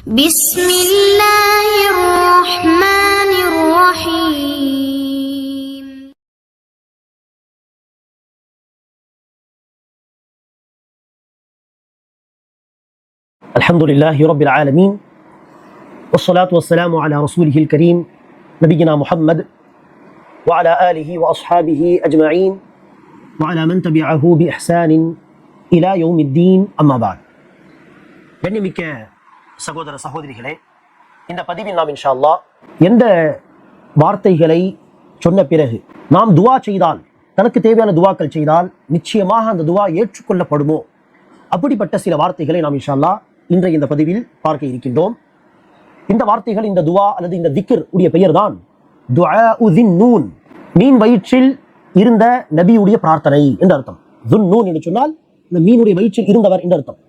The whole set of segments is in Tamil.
بسم الله الرحمن الرحيم. الحمد لله رب العالمين والصلاة والسلام على رسوله الكريم نبينا محمد وعلى آله وأصحابه أجمعين وعلى من تبعه بإحسان إلى يوم الدين أما بعد. கண்ணியமிக்க சகோதர சகோதரிகளே, இந்த பதிவில் நாம் இன்ஷா அல்லாஹ் எந்த வார்த்தைகளை சொன்ன பிறகு நாம் துவா செய்தால், தனக்கு தேவையான துவாக்கள் செய்தால் நிச்சயமாக அந்த துவா ஏற்றுக்கொள்ளப்படுமோ, அப்படிப்பட்ட சில வார்த்தைகளை நாம் இன்ஷா அல்லாஹ் இன்றைய இந்த பதிவில் பார்க்க இருக்கின்றோம். இந்த வார்த்தைகள், இந்த துவா அல்லது இந்த திக்ர் உடைய பெயர் தான் துஆஉ ذின்னூன், மீன் வயிற்றில் இருந்த நபியுடைய பிரார்த்தனை என்று அர்த்தம். ذுன்னூன் என்று சொன்னால் இந்த மீனுடைய வயிற்றில் இருந்தவர் என்று அர்த்தம்.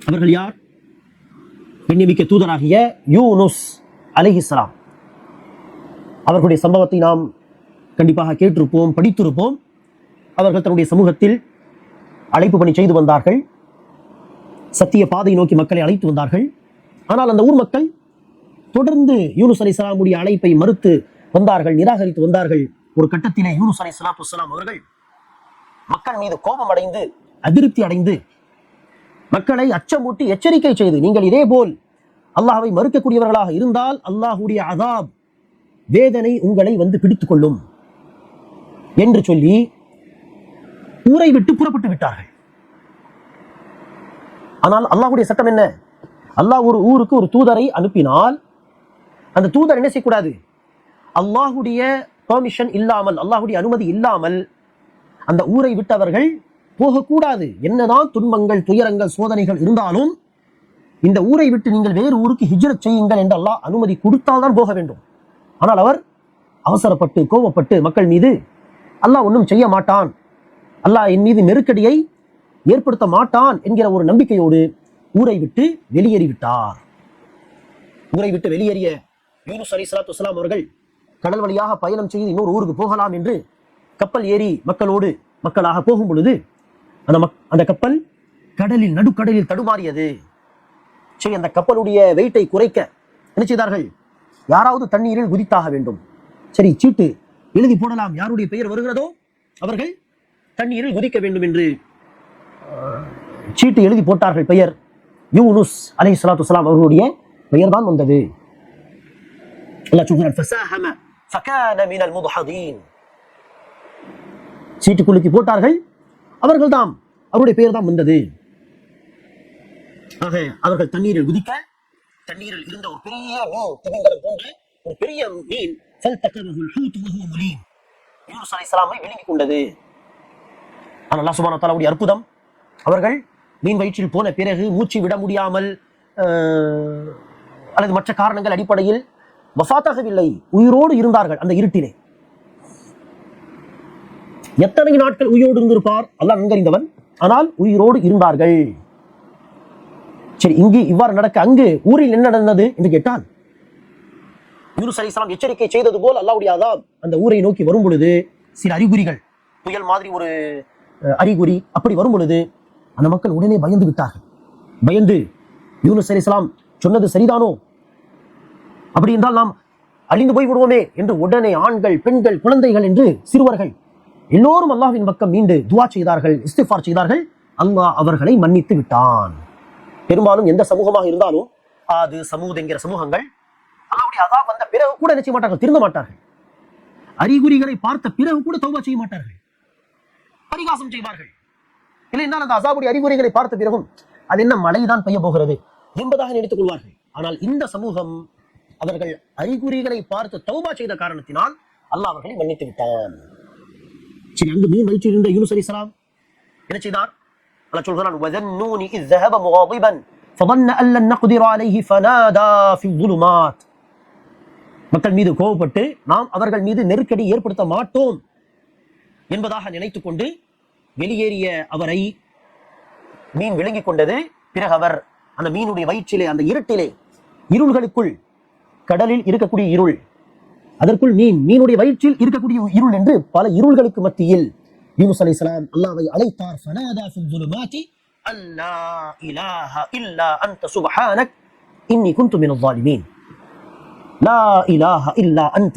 அவர்கள் யார்? கண்ணியமிக்க தூதராகிய யூனுஸ் அலைஹிஸ்ஸலாம். அவர்களுடைய சம்பவத்தை நாம் கண்டிப்பாக கேட்டிருப்போம், படித்திருப்போம். அவர்கள் தன்னுடைய சமூகத்தில் அழைப்பு பணி செய்து வந்தார்கள், சத்திய பாதை நோக்கி மக்களை அழைத்து வந்தார்கள். ஆனால் அந்த ஊர் மக்கள் தொடர்ந்து யூனுஸ் அலைஹிஸ்ஸலாமுடைய அழைப்பை மறுத்து வந்தார்கள், நிராகரித்து வந்தார்கள். ஒரு கட்டத்திலே யூனுஸ் அலைஹிஸ்ஸலாம் அவர்கள் மக்கள் மீது கோபம் அடைந்து, அதிருப்தி அடைந்து, மக்களை அச்சமூட்டி எச்சரிக்கை செய்து, நீங்கள் இதே போல் அல்லாஹ்வை மறுக்கக்கூடியவர்களாக இருந்தால் அல்லாஹ்வுடைய அஸாப், வேதனை உங்களை வந்து பிடித்துக் கொள்ளும் என்று சொல்லி ஊரை விட்டு புறப்பட்டு விட்டார்கள். ஆனால் அல்லாஹ்வுடைய சட்டம் என்ன? அல்லாஹ் ஒரு ஊருக்கு ஒரு தூதரை அனுப்பினால் அந்த தூதர் என்ன செய்யக்கூடாது? அல்லாஹ்வுடைய பெர்மிஷன் இல்லாமல், அல்லாஹ்வுடைய அனுமதி இல்லாமல் அந்த ஊரை விட்டவர்கள் போகக்கூடாது. என்னதான் துன்பங்கள், துயரங்கள், சோதனைகள் இருந்தாலும் இந்த ஊரை விட்டு நீங்கள் வேறு ஊருக்கு ஹிஜ்ரத் செய்யுங்கள் என்று அல்லாஹ் அனுமதி கொடுத்தால்தான் போக வேண்டும். ஆனால் அவர் அவசரப்பட்டு கோபப்பட்டு மக்கள் மீது அல்லாஹ் ஒன்றும் செய்ய மாட்டான், அல்லாஹ் என் மீது நெருக்கடியை ஏற்படுத்த மாட்டான் என்கிற ஒரு நம்பிக்கையோடு ஊரை விட்டு வெளியேறிவிட்டார். ஊரை விட்டு வெளியேறிய யூனுஸ் அலைஹிஸ்ஸலாத்து வஸ்ஸலாம் அவர்கள் கடல் வழியாக பயணம் செய்து இன்னொரு ஊருக்கு போகலாம் என்று கப்பல் ஏறி மக்களாக போகும் பொழுது அந்த கப்பல் கடலில், நடுக்கடலில் தடுமாறியது. சரி, அந்த கப்பலுடைய வெயிட்டை குறைக்க என்ன செய்தார்கள்? யாராவது தண்ணீரில் குதித்தாக வேண்டும். சரி, சீட்டு எழுதி போடலாம், யாருடைய பெயர் வருகிறதோ அவர்கள் தண்ணீரில் குதிக்க வேண்டும் என்று சீட்டு எழுதி போட்டார்கள். பெயர் யூனுஸ் அலைஹிஸ்ஸலாத்து வஸ்ஸலாம் அவர்களுடைய பெயர் தான் வந்தது. அல்லாஹ் சொல்கிறார், ஃபஸாஹம ஃபகான மினல் முத்ஹதீன். சீட்டு குலுக்கி போட்டார்கள், அவர்கள் தான், அவருடைய பெயர் தான் வந்தது. ஆக அவர்கள் தண்ணீரில் குதிக்க, தண்ணீரில் இருந்த ஒரு பெரிய திமிங்கலம் போன்ற ஒரு பெரிய மீன் ஃபல்தகமஹுல் ஹூத் வஹுவ முலீம், யூனுஸ் அலைஹிஸ்ஸலாமை விழுங்கிக் கொண்டது. ஆனால் அல்லாஹ் சுப்ஹானஹு வ தஆலாவுடைய அற்புதம், அவர்கள் மீன் வயிற்றில் போன பிறகு மூச்சு விட முடியாமல் அல்லது மற்ற காரணங்கள் அடிப்படையில் வஃபாத்தாகவில்லை, உயிரோடு இருந்தார்கள். அந்த இருட்டிலே எத்தனை நாட்கள் உயிரோடு இருந்திருப்பார் அல்லாஹ் நன்கறிந்தவன். ஆனால் உயிரோடு இருந்தார்கள். சரி, இங்கு இவ்வாறு நடக்க அங்கு ஊரில் என்ன நடந்தது என்று கேட்டால், யூனுஸ் அலைஹிஸ்ஸலாம் எச்சரிக்கை செய்தது போல் அல்லாஹ்வுடைய அஸாப் அந்த ஊரை நோக்கி வரும் பொழுது, சில அறிகுறிகள், புயல் மாதிரி ஒரு அறிகுறி அப்படி வரும் பொழுது அந்த மக்கள் உடனே பயந்து விட்டார்கள். பயந்து, யூனுஸ் அலைஹிஸ்ஸலாம் சொன்னது சரிதானோ, அப்படி என்றால் நாம் அழிந்து போய் விடுவோமே என்று உடனே ஆண்கள், பெண்கள், குழந்தைகள் என்று சிறுவர்கள் எல்லோரும் அல்லாஹ்வின் பக்கம் மீண்டு துஆ செய்தார்கள், இஸ்திக்ஃபார் செய்தார்கள். அல்லாஹ் அவர்களை மன்னித்து விட்டான். பெரும்பாலும் எந்த சமூகமாக இருந்தாலும், அது சமூத் என்கிற சமூகங்கள் அல்லாஹ்வுடைய அஸாப் வந்த பிறகு கூட என்ன செய்ய மாட்டார்கள்? திருந்த மாட்டார்கள். அறிகுறிகளை பார்த்த பிறகு கூட தௌபா செய்ய மாட்டார்கள், பரிகாசம் செய்வார்கள். இல்லை என்றால் அந்த அஸாபுடைய அறிகுறிகளை பார்த்த பிறகும் அது என்ன, மழைதான் பெய்ய போகிறது என்பதாக நினைத்துக் கொள்வார்கள். ஆனால் இந்த சமூகம் அவர்கள் அறிகுறிகளை பார்த்து தௌபா செய்த காரணத்தினால் அல்லாஹ் அவர்களை மன்னித்து விட்டான். சரி, அங்கு மீன் வயிற்றில் இருந்த யூனுஸ் அலைஹிஸ்ஸலாம் என்ன செய்தார்? அல்லாஹ் சொல்கிறான், வதன்னூனி இஸ் ذهب مغاضبا فظن ان لن نقدر عليه فنادى في الظلمات. மக்கள் மீது கோபப்பட்டு நாம் அவர்கள் மீது நெருக்கடி ஏற்படுத்த மாட்டோம் என்பதாக நினைத்துக் கொண்டு வெளியேறிய அவரை மீன் விழுங்கிக் கொண்டது. பிறகு அவர் அந்த மீனுடைய வயிற்றிலே, அந்த இருட்டிலே, இருள்களுக்குள், கடலில் இருக்கக்கூடிய இருள், அதற்குள் மீனுடைய வயிற்றில் இருக்கக்கூடிய இருள் என்று பல இருள்களுக்கு மத்தியில் யூனுஸ் அலைஹிஸ்ஸலாம் அல்லாஹ்வை அழைத்தார். ஃபனாதா ஃபில் ظுலுமாத்தி அல்லா இலாஹ இல்லா அன்த சுப்ஹானக் இன்னி குன்து மினல் ஸாலிமீன் லா இலாஹ இல்லா அன்த.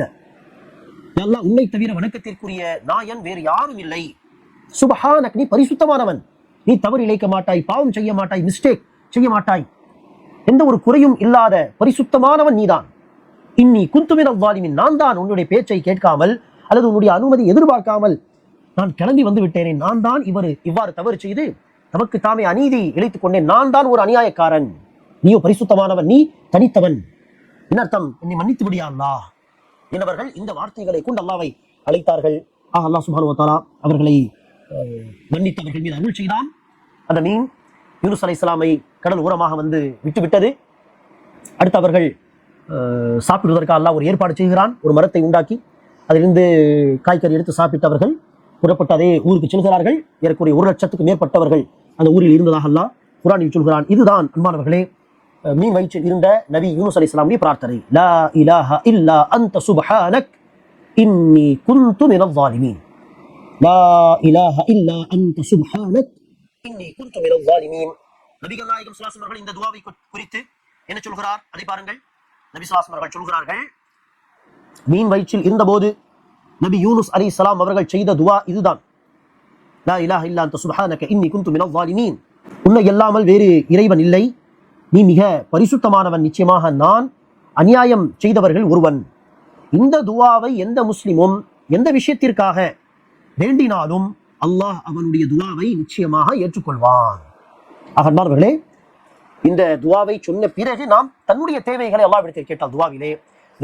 யா அல்லாஹ், உன்னை தவிர வணக்கத்திற்குரிய நாயன் வேறு யாரும் இல்லை. சுப்ஹானக், நீ பரிசுத்தமானவன், நீ தவறு இழைக்க மாட்டாய், பாவம் செய்ய மாட்டாய், மிஸ்டேக் செய்ய மாட்டாய், எந்த ஒரு குறையும் இல்லாத பரிசுத்தமானவன் நீதான். இன்னி குன்து மினல் ஸாலிமீன், நான் தான் உன்னுடைய பேச்சை கேட்காமல் அல்லது உன்னுடைய அனுமதி எதிர்பார்க்காமல் நான் கிளம்பி வந்து விட்டேனே, நான் தான் இவ்வாறு தவறு செய்து நமக்கு தாமே அநீதி இழைத்துக் கொண்டேன், நான் தான் ஒரு அநியாயக்காரன், நீயோ பரிசுத்தமானவன், நீ தனித்தவன். என்ன அர்த்தம்? என்னை மன்னித்து விடியா அல்லாஹ் என்பவர்கள் இந்த வார்த்தைகளை கொண்டு அல்லாஹ்வை அழைத்தார்கள். அல்லாஹ் சுப்ஹானஹு வ தஆலா அவர்களை மன்னித்தவர்கள் மீது அருள் செய்தான். அந்த மீன் யூனுஸ் அலைஹிஸ்ஸலாமை கடல் ஓரமாக வந்து விட்டுவிட்டது. அடுத்து அவர்கள் சாப்பிடுவதற்காக அல்லாஹ் ஒரு ஏற்பாடு செய்கிறான். ஒரு மரத்தை உண்டாக்கி அதிலிருந்து காய்கறி எடுத்து சாப்பிட்டவர்கள் புறப்பட்டு அதே ஊருக்கு செல்கிறார்கள். ஏறக்குறைய 1 லட்சத்துக்கு மேற்பட்டவர்கள் அந்த ஊரில் இருந்ததாக அல்லாஹ் குர்ஆனில் சொல்கிறான். இதுதான் அன்பானவர்களே மீன் வயிற்றில் இருந்த நபி யூனுஸ் அலைஹிஸ்ஸலாமுடைய பிரார்த்தனை. லா இலாஹ இல்லா அன்த சுப்ஹானக் இன்னி குன்து மினல் ஸாலிமீன். லா இலாஹ இல்லா அன்த சுப்ஹானக் இன்னி குன்து மினல் ஸாலிமீன். நபிகள் நாயகம் ஸல்லல்லாஹு அலைஹி வஸல்லம் அவர்கள் இந்த துஆவை குறித்து என்ன சொல்கிறார்? அதை பாருங்கள். நபி ஸல்லல்லாஹு அலைஹி வஸல்லம் அவர்கள் சொல்கிறார்கள், மீன் வயிற்றில் இருந்தபோது நபி யூனுஸ் அலைஹிஸ்ஸலாம் அவர்கள் செய்த துஆ இதுதான். லா இலாஹ இல்லா அன்த சுப்ஹானக இன்னி குன்து மினல் ஸாலிமீன். உன்னை அல்லாமல் வேறு இறைவன் இல்லை, நீ மிக பரிசுத்தமானவன், நிச்சயமாக நான் அநியாயம் செய்தவர்கள் ஒருவன். இந்த துஆவை எந்த முஸ்லிமும் எந்த விஷயத்திற்காக வேண்டினாலும் அல்லாஹ் அவனுடைய துஆவை நிச்சயமாக ஏற்றுக்கொள்வான். அன்பானவர்களே, இந்த துஆவை சொன்ன பிறகு நாம் தன்னுடைய தேவைகளை அல்லாஹ்விடத்தில் கேட்டால் துஆவிலே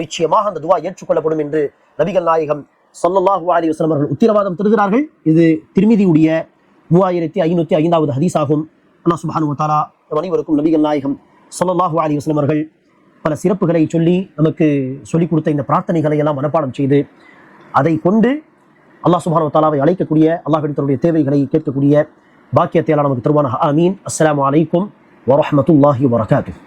நிச்சயமாக அந்த துஆ ஏற்றுக்கொள்ளப்படும் என்று நபிகள் நாயகம் ஸல்லல்லாஹு அலைஹி வஸல்லம் அவர்கள் உத்தரவாதம் தருகிறார்கள். இது திர்மிதியுடைய 3505வது ஹதீஸ் ஆகும். அல்லாஹ் சுப்ஹானஹு வ தஆலா அனைவருக்கும் நபிகள் நாயகம் ஸல்லல்லாஹு அலைஹி வஸல்லம் அவர்கள் பல சிறப்புகளை சொல்லி நமக்கு சொல்லிக் கொடுத்த இந்த பிரார்த்தனைகளை எல்லாம் மனப்பாடம் செய்து அதை கொண்டு அல்லாஹ் சுப்ஹானஹு வ தஆலாவை அழைக்கக்கூடிய, அல்லாஹ்விடத்தினுடைய தேவைகளை கேட்கக்கூடிய பாக்கியத்தை எல்லாம் நமக்கு தருவானாக. ஆமீன். அஸ்ஸலாமு அலைக்கும் வரஹ்மத்துல்லாஹி வபரகாத்துஹு.